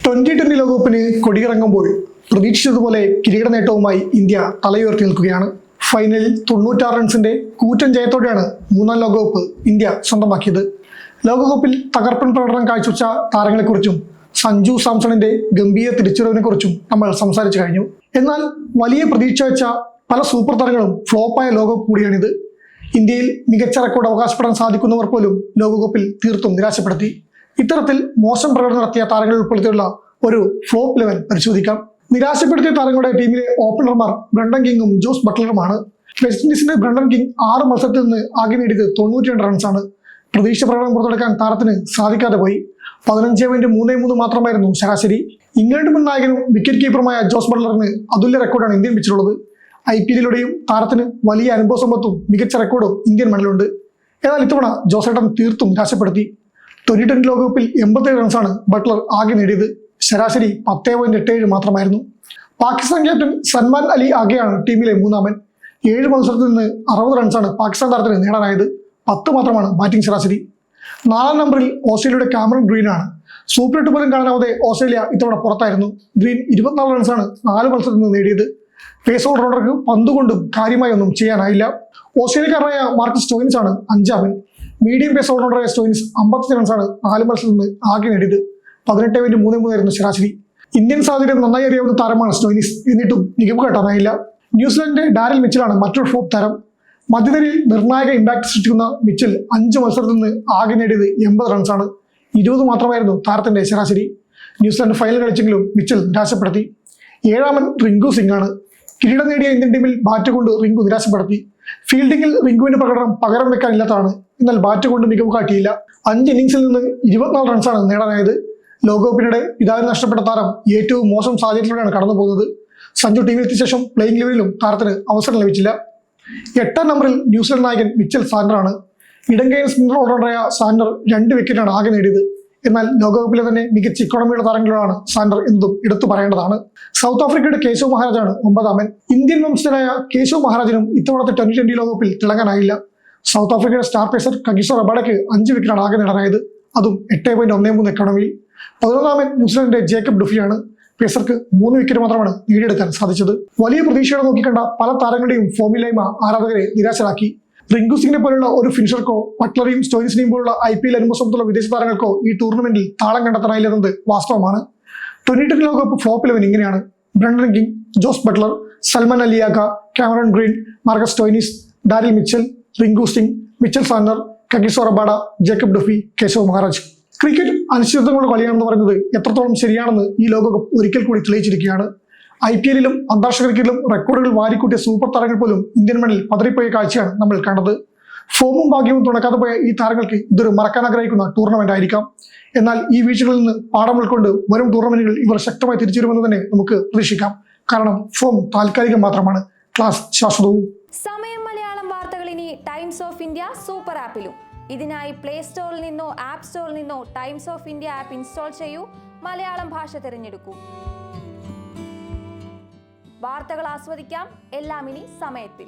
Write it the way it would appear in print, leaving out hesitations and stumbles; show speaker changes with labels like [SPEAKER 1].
[SPEAKER 1] 2020 ലോകകപ്പിന് കൊടിയിറങ്ങുമ്പോൾ പ്രതീക്ഷിച്ചതുപോലെ കിരീട നേട്ടവുമായി ഇന്ത്യ തലയുയർത്തി നിൽക്കുകയാണ്. ഫൈനലിൽ 96 റൺസിന്റെ കൂറ്റൻ ജയത്തോടെയാണ് മൂന്നാം ലോകകപ്പ് ഇന്ത്യ സ്വന്തമാക്കിയത്. ലോകകപ്പിൽ തകർപ്പൻ പ്രകടനം കാഴ്ചവെച്ച താരങ്ങളെക്കുറിച്ചും സഞ്ജു സാംസണിന്റെ ഗംഭീര തിരിച്ചുവരവിനെക്കുറിച്ചും നമ്മൾ സംസാരിച്ചു കഴിഞ്ഞു. എന്നാൽ വലിയ പ്രതീക്ഷ വെച്ച പല സൂപ്പർ താരങ്ങളും ഫ്ലോപ്പായ ലോകകപ്പ് കൂടിയാണിത്. ഇന്ത്യയിൽ മികച്ച റെക്കോർഡ് അവകാശപ്പെടാൻ സാധിക്കുന്നവർ പോലും ലോകകപ്പിൽ തീർത്തും നിരാശപ്പെടുത്തി. ഇത്തരത്തിൽ മോശം പ്രകടനം നടത്തിയ താരങ്ങൾ ഉൾപ്പെടുത്തിയുള്ള ഒരു ഫ്ലോപ്പ് 11 പരിശോധിക്കാം. നിരാശപ്പെടുത്തിയ താരങ്ങളുടെ ടീമിലെ ഓപ്പണർമാർ ബ്രണ്ടൻ കിങ്ങും ജോസ് ബട്ട്ലറുമാണ്. വെസ്റ്റ് ഇൻഡീസിന്റെ ബ്രണ്ടൻ കിങ് 6 മത്സരത്തിൽ നിന്ന് ആകെ നേടിയത് 92 റൺസാണ്. പ്രതീക്ഷ പ്രകടനം പുറത്തെടുക്കാൻ താരത്തിന് സാധിക്കാതെ പോയി. 15.33 മാത്രമായിരുന്നു ശരാശരി. ഇംഗ്ലണ്ട് മുൻ നായകനും വിക്കറ്റ് കീപ്പറുമായ ജോസ് ബട്ട്ലറിന് അതുല്യ റെക്കോർഡാണ് ഇന്ത്യൻ പിച്ചിലുള്ളത്. IPLിലൂടെയും താരത്തിന് വലിയ അനുഭവ സമ്പത്തും മികച്ച റെക്കോർഡും ഇന്ത്യൻ മണ്ണിലുണ്ട്. എന്നാൽ ഇത്തവണ ജോസേട്ടൻ തീർത്തും നിരാശപ്പെടുത്തി. 2020 ലോകകപ്പിൽ 87 റൺസാണ് ബട്ട്ലർ ആകെ നേടിയത്. ശരാശരി 10.87 മാത്രമായിരുന്നു. പാകിസ്ഥാൻ ക്യാപ്റ്റൻ സൽമാൻ അലി ആകെയാണ് ടീമിലെ മൂന്നാമൻ. 7 മത്സരത്തിൽ നിന്ന് 60 റൺസാണ് പാകിസ്ഥാൻ താരത്തിന് നേടാനായത്. 10 മാത്രമാണ് ബാറ്റിംഗ് ശരാശരി. 4ാം നമ്പറിൽ ഓസ്ട്രേലിയയുടെ കാമറൺ ഗ്രീനാണ്. സൂപ്പർ 8 പോലും കാണാനാവാതെ ഓസ്ട്രേലിയ ഇത്തവണ പുറത്തായിരുന്നു. ഗ്രീൻ 24 റൺസാണ് 4 മത്സരത്തിൽ നിന്ന് നേടിയത്. പേസ് ഓൾറൗണ്ടർക്ക് പന്തുകൊണ്ടും കാര്യമായി ഒന്നും ചെയ്യാനായില്ല. ഓസ്ട്രേലിയക്കാരനായ മാർക്കസ് സ്റ്റോയിൻസ് ആണ് 5ാമൻ. മീഡിയം പേസ് ഓൾറൗണ്ടറായ സ്റ്റോയിൻസ് 55 റൺസാണ് 4 മത്സരത്തിൽ നിന്ന് ആകെ നേടിയത്. 18.33 ആയിരുന്നു ശരാശരി. ഇന്ത്യൻ സാഹചര്യം നന്നായി അറിയാവുന്ന താരമാണ് സ്റ്റോയിനിസ്. എന്നിട്ടും മികവ് കാട്ടാനായില്ല. ന്യൂസിലാൻഡിന്റെ ഡാരൽ മിച്ചലാണ് മറ്റൊരു ഫ്ലോപ്പ് താരം. മധ്യനിരയിൽ നിർണായക ഇമ്പാക്ട് സൃഷ്ടിക്കുന്ന മിച്ചൽ 5 മത്സരത്തിൽ നിന്ന് ആകെ നേടിയത് 80 റൺസാണ്. 20 മാത്രമായിരുന്നു താരത്തിന്റെ ശരാശരി. ന്യൂസിലാൻഡ് ഫൈനൽ കളിച്ചെങ്കിലും മിച്ചൽ നിരാശപ്പെടുത്തി. 7ാമൻ റിങ്കു സിംഗ് ആണ്. കിരീടം നേടിയ ഇന്ത്യൻ ടീമിൽ ബാറ്റ് കൊണ്ട് റിങ്കു നിരാശപ്പെടുത്തി. ഫീൽഡിംഗിൽ റിങ്കുവിന്റെ പ്രകടനം പകരം വെക്കാനില്ലാത്തതാണ്. എന്നാൽ ബാറ്റ് കൊണ്ട് മികവ് കാട്ടിയില്ല. 5 ഇന്നിംഗ്സിൽ നിന്ന് 24 റൺസാണ് നേടാനായത്. ലോകകപ്പിനിടെ പിതാവിന് നഷ്ടപ്പെട്ട താരം ഏറ്റവും മോശം സാഹചര്യത്തിലൂടെയാണ് കടന്നു പോകുന്നത്. സഞ്ജു ടീമിലെത്തിയ ശേഷം പ്ലേയിങ് ലെവലിലും താരത്തിന് അവസരം ലഭിച്ചില്ല. 8ാം നമ്പറിൽ ന്യൂസിലൻഡ് നായകൻ മിച്ചൽ സാൻഡറാണ്. ഇടങ്കൈ സ്പിന്നർ ഓൾറൗണ്ടറായ സാൻഡർ 2 വിക്കറ്റാണ് ആകെ നേടിയത്. എന്നാൽ ലോകകപ്പിലെ തന്നെ മികച്ച ഇക്കോണമിയുടെ താരങ്ങളിലാണ് സാൻഡർ എന്നതും എടുത്തു പറയേണ്ടതാണ്. സൗത്ത് ആഫ്രിക്കയുടെ കേശവ് മഹാരാജാണ് 9ാമൻ. ഇന്ത്യൻ വംശജനായ കേശവ് മഹാരാജനും ഇത്തവണത്തെ 2020 ലോകകപ്പിൽ തിളങ്ങാനായില്ല. സൗത്ത് ആഫ്രിക്കയുടെ സ്റ്റാർ പേസർ കഗിസോ റബാഡയ്ക്ക് 5 വിക്കറ്റാണ് ആകെ നേടാനായത്. അതും 8.13 എക്കോണമിയിൽ. 11ാമൻ ന്യൂസിലൻഡിന്റെ ജേക്കബ് ഡുഫിയാണ്. പേസർക്ക് 3 വിക്കറ്റ് മാത്രമാണ് നേടിയെടുക്കാൻ സാധിച്ചത്. വലിയ പ്രതീക്ഷയോടെ നോക്കിക്കണ്ട പല താരങ്ങളുടെയും ഫോമില്ലായ്മ ആരാധകരെ നിരാശരാക്കി. റിങ്കു സിംഗിനെ പോലുള്ള ഒരു ഫിനിഷർക്കോ ബട്ട്ലറെയും സ്റ്റോയിൻസിനെയും പോലുള്ള IPL അനുഭവസമ്പത്തുള്ള വിദേശ താരങ്ങൾക്കോ ഈ ടൂർണമെന്റിൽ താളം കണ്ടെത്താനായില്ലെന്നത് വാസ്തവമാണ്. 2020 ലോകകപ്പ് ഫ്ലോപ്പ് 11 ഇങ്ങനെയാണ്: Brandon King, Jos Buttler, Salman Ali Agha, Cameron Green, Marcus Stoinis, Daryl Mitchell, Rinku Singh, Mitchell Santner, Kagiso Rabada, Jacob Duffy, Keshav Maharaj. Cricket അനിശ്ചിതത്വങ്ങളുടെ കളിയാണെന്ന് പറയുന്നത് എത്രത്തോളം ശരിയാണെന്ന് ഈ ലോകകപ്പ് ഒരിക്കൽ കൂടി തെളിയിച്ചിരിക്കുകയാണ്. IPLിലും അന്താരാഷ്ട്ര ക്രിക്കറ്റിലും റെക്കോർഡുകൾ വാരിക്കൂട്ടിയ സൂപ്പർ താരങ്ങൾ പോലും ഇന്ത്യൻ മണ്ണിൽ പതറിപ്പോയ കാഴ്ചയാണ് നമ്മൾ കണ്ടത്. ഫോമും ഭാഗ്യവും തുണക്കാതെ പോയ ഈ താരങ്ങൾക്ക് ഇതൊരു മറക്കാൻ ആഗ്രഹിക്കുന്ന ടൂർണമെന്റ് ആയിരിക്കാം. എന്നാൽ ഈ വീഴ്ചകളിൽ നിന്ന് പാഠം ഉൾക്കൊണ്ട് വരും ടൂർണമെന്റുകൾ ഇവർ ശക്തമായി തിരിച്ചു വരുമെന്ന് തന്നെ നമുക്ക് പ്രതീക്ഷിക്കാം. കാരണം ഫോം താൽക്കാലികം മാത്രമാണ്, ക്ലാസ് ശാശ്വതവും.
[SPEAKER 2] സമയം മലയാളം വാർത്തകൾ ഇനി ടൈംസ് ഓഫ് ഇന്ത്യ സൂപ്പർ ആപ്പിലും. ഇതിനായി പ്ലേ സ്റ്റോറിൽ നിന്നോ ആപ്പ് സ്റ്റോറിൽ നിന്നോ times of India app install ചെയ്യൂ. മലയാളം ഭാഷ തിരഞ്ഞെടുക്കൂ. വാർത്തകൾ ആസ്വദിക്കാം. എല്ലാം ഇനി സമയത്തിൽ.